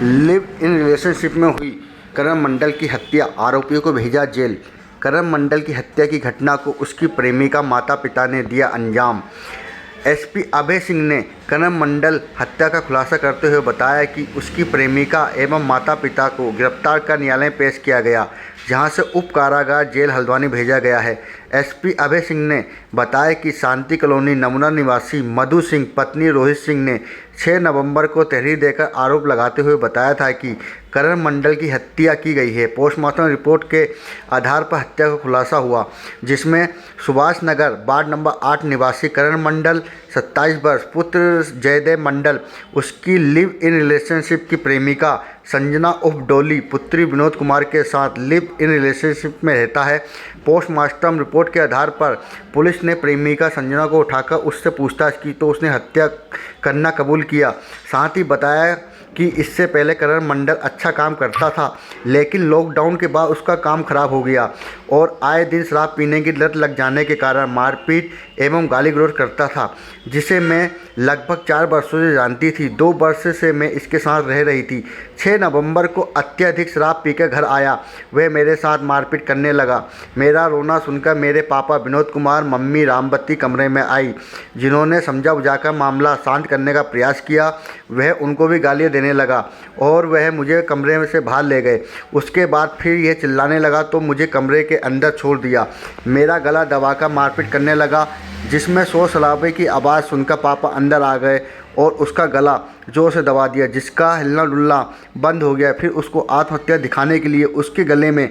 Live in relationship में हुई करण मंडल की हत्या, आरोपियों को भेजा जेल। करण मंडल की हत्या की घटना को उसकी प्रेमिका माता पिता ने दिया अंजाम। एसपी अभय सिंह ने करण मंडल हत्या का खुलासा करते हुए बताया कि उसकी प्रेमिका एवं माता पिता को गिरफ्तार कर न्यायालय में पेश किया गया, जहां से उप कारागार जेल हल्द्वानी भेजा गया है। एसपी अभय सिंह ने बताया कि शांति कॉलोनी नमूना निवासी मधु सिंह पत्नी रोहित सिंह ने 6 नवंबर को तहरीर देकर आरोप लगाते हुए बताया था कि करण मंडल की हत्या की गई है। पोस्टमार्टम रिपोर्ट के आधार पर हत्या का खुलासा हुआ, जिसमें सुभाष नगर वार्ड नंबर 8 निवासी करण मंडल 27 वर्ष पुत्र जयदेव मंडल, उसकी लिव इन रिलेशनशिप की प्रेमिका संजना उर्फ डोली पुत्री विनोद कुमार के साथ लिव इन रिलेशनशिप में रहता है। पोस्टमार्टम रिपोर्ट के आधार पर पुलिस ने प्रेमिका संजना को उठाकर उससे पूछताछ की तो उसने हत्या करना कबूल किया। साथ ही बताया कि इससे पहले करण मंडल अच्छा काम करता था, लेकिन लॉकडाउन के बाद उसका काम खराब हो गया और आए दिन शराब पीने की लत लग जाने के कारण मारपीट एवं गाली गलौज करता था, जिसे मैं लगभग 4 वर्षों से जानती थी। 2 वर्ष से मैं इसके साथ रह रही थी। 6 नवंबर को अत्यधिक शराब पीकर घर आया। वह मेरे साथ मारपीट करने लगा। मेरा रोना सुनकर मेरे पापा विनोद कुमार, मम्मी रामबत्ती कमरे में आई, जिन्होंने समझा बुझाकर मामला शांत करने का प्रयास किया। वह उनको भी गालियाँ देने लगा और वह मुझे कमरे में से बाहर ले गए। उसके बाद फिर यह चिल्लाने लगा तो मुझे कमरे के अंदर छोड़ दिया। मेरा गला दबाकर मारपीट करने लगा, जिसमें शोर शराबे की आवाज़ सुनकर पापा अंदर आ गए और उसका गला जोर से दबा दिया, जिसका हिलना डुलना बंद हो गया। फिर उसको आत्महत्या दिखाने के लिए उसके गले में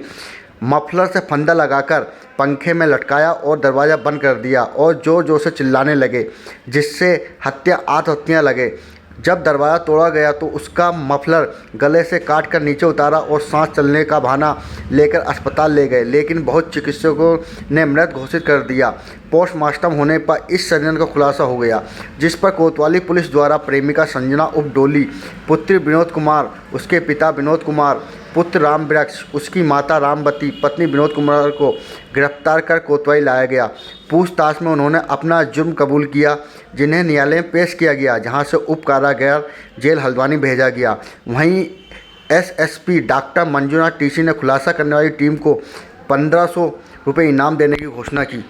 मफलर से फंदा लगाकर पंखे में लटकाया और दरवाज़ा बंद कर दिया और जोर जोर से चिल्लाने लगे, जिससे आत्महत्या लगे। जब दरवाज़ा तोड़ा गया तो उसका मफलर गले से काट कर नीचे उतारा और सांस चलने का बहाना लेकर अस्पताल ले गए, लेकिन बहुत चिकित्सकों ने मृत घोषित कर दिया। पोस्टमार्टम होने पर इस संजन का खुलासा हो गया, जिस पर कोतवाली पुलिस द्वारा प्रेमिका संजना उर्फ डोली, पुत्र विनोद कुमार, उसके पिता विनोद कुमार, पुत्र राम वृक्ष, उसकी माता रामबती, पत्नी विनोद कुमार को गिरफ्तार कर कोतवाली लाया गया। पूछताछ में उन्होंने अपना जुर्म कबूल किया, जिन्हें न्यायालय में पेश किया गया, जहां से उप कारागार जेल हल्द्वानी भेजा गया। वहीं एसएसपी डॉक्टर मंजुनाथ टीसी ने खुलासा करने वाली टीम को 1500 रुपये इनाम देने की घोषणा की।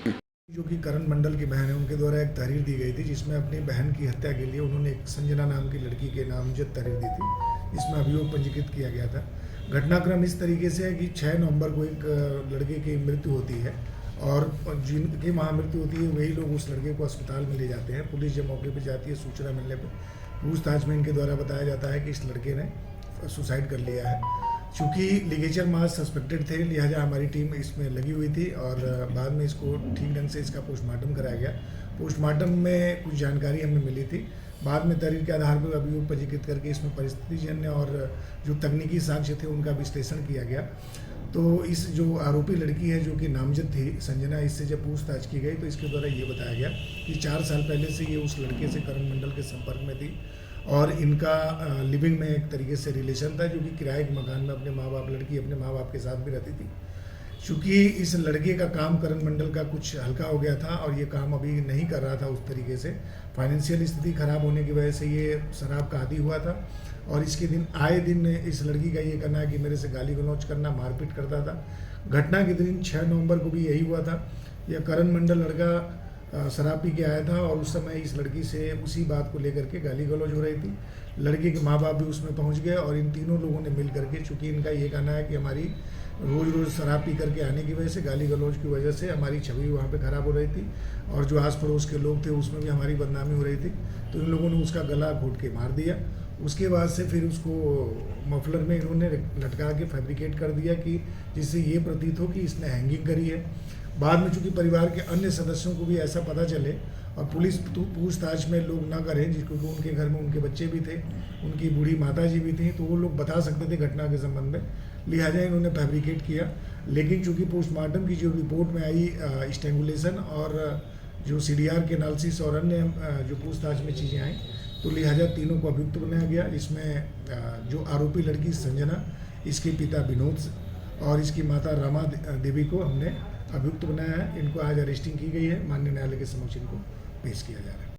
जो कि करण मंडल की बहन है, उनके द्वारा एक तहरीर दी गई थी, जिसमें अपनी बहन की हत्या के लिए उन्होंने एक संजना नाम की लड़की के नामजद तहरीर दी थी, जिसमें अभियोग पंजीकृत किया गया था। घटनाक्रम इस तरीके से है कि 6 नवंबर को एक लड़के की मृत्यु होती है और जिनकी वहाँ मृत्यु होती है वही लोग उस लड़के को अस्पताल में ले जाते हैं। पुलिस जब मौके पर जाती है, सूचना मिलने पर पूछताछ में इनके द्वारा बताया जाता है कि इस लड़के ने सुसाइड कर लिया है। चूँकि लिगेचर मास सस्पेक्टेड थे, लिहाजा हमारी टीम इसमें लगी हुई थी और बाद में इसको ठीक ढंग से इसका पोस्टमार्टम कराया गया। पोस्टमार्टम में कुछ जानकारी हमें मिली थी। बाद में तहरीर के आधार पर अभियोग पंजीकृत करके इसमें परिस्थितिजन्य और जो तकनीकी साक्ष्य थे उनका विश्लेषण किया गया। तो इस जो आरोपी लड़की है, जो कि नामजद थी संजना, इससे जब पूछताछ की गई तो इसके द्वारा ये बताया गया कि 4 साल पहले से ये उस लड़के से करण मंडल के संपर्क में थी और इनका लिविंग में एक तरीके से रिलेशन था, जो कि किराए के मकान में लड़की अपने माँ बाप के साथ भी रहती थी। चूँकि इस लड़के का काम करण मंडल का कुछ हल्का हो गया था और ये काम अभी नहीं कर रहा था उस तरीके से, फाइनेंशियल स्थिति खराब होने की वजह से ये शराब का आदी हुआ था और इसके दिन आए दिन इस लड़की का ये कहना है कि मेरे से गाली गलौज करना, मारपीट करता था। घटना के दिन 6 नवंबर को भी यही हुआ था। यह करण मंडल लड़का शराब पी के आया था और उस समय इस लड़की से उसी बात को लेकर के गाली गलौज हो रही थी। लड़के के माँ बाप भी उसमें पहुंच गए और इन तीनों लोगों ने मिल करके, चूँकि इनका ये कहना है कि हमारी रोज़ शराब पी करके आने की वजह से, गाली गलौज की वजह से हमारी छवि वहाँ पे ख़राब हो रही थी और जो आस पड़ोस के लोग थे उसमें भी हमारी बदनामी हो रही थी। तो इन लोगों ने उसका गला घोट के मार दिया। उसके बाद से फिर उसको मफलर में इन्होंने लटका के फैब्रिकेट कर दिया कि जिससे ये प्रतीत हो कि इसने हैंगिंग करी है। बाद में चूँकि परिवार के अन्य सदस्यों को भी ऐसा पता चले और पुलिस पूछताछ में लोग ना करें, क्योंकि उनके घर में उनके बच्चे भी थे, उनकी बूढ़ी माता जी भी थी, तो वो लोग बता सकते थे घटना के संबंध में, लिहाजा इन्होंने फैब्रिकेट किया। लेकिन चूँकि पोस्टमार्टम की जो रिपोर्ट में आई स्ट्रैंगुलेशन और जो सीडीआर के एनालिसिस और अन्य जो पूछताछ में चीज़ें आई, तो लिहाजा तीनों को अभियुक्त बनाया गया। इसमें जो आरोपी लड़की संजना, इसके पिता विनोद और इसकी माता रमा देवी को हमने अभियुक्त बनाया है। इनको आज अरेस्टिंग की गई है। माननीय न्यायालय के समक्ष इनको पेश किया जा रहा है।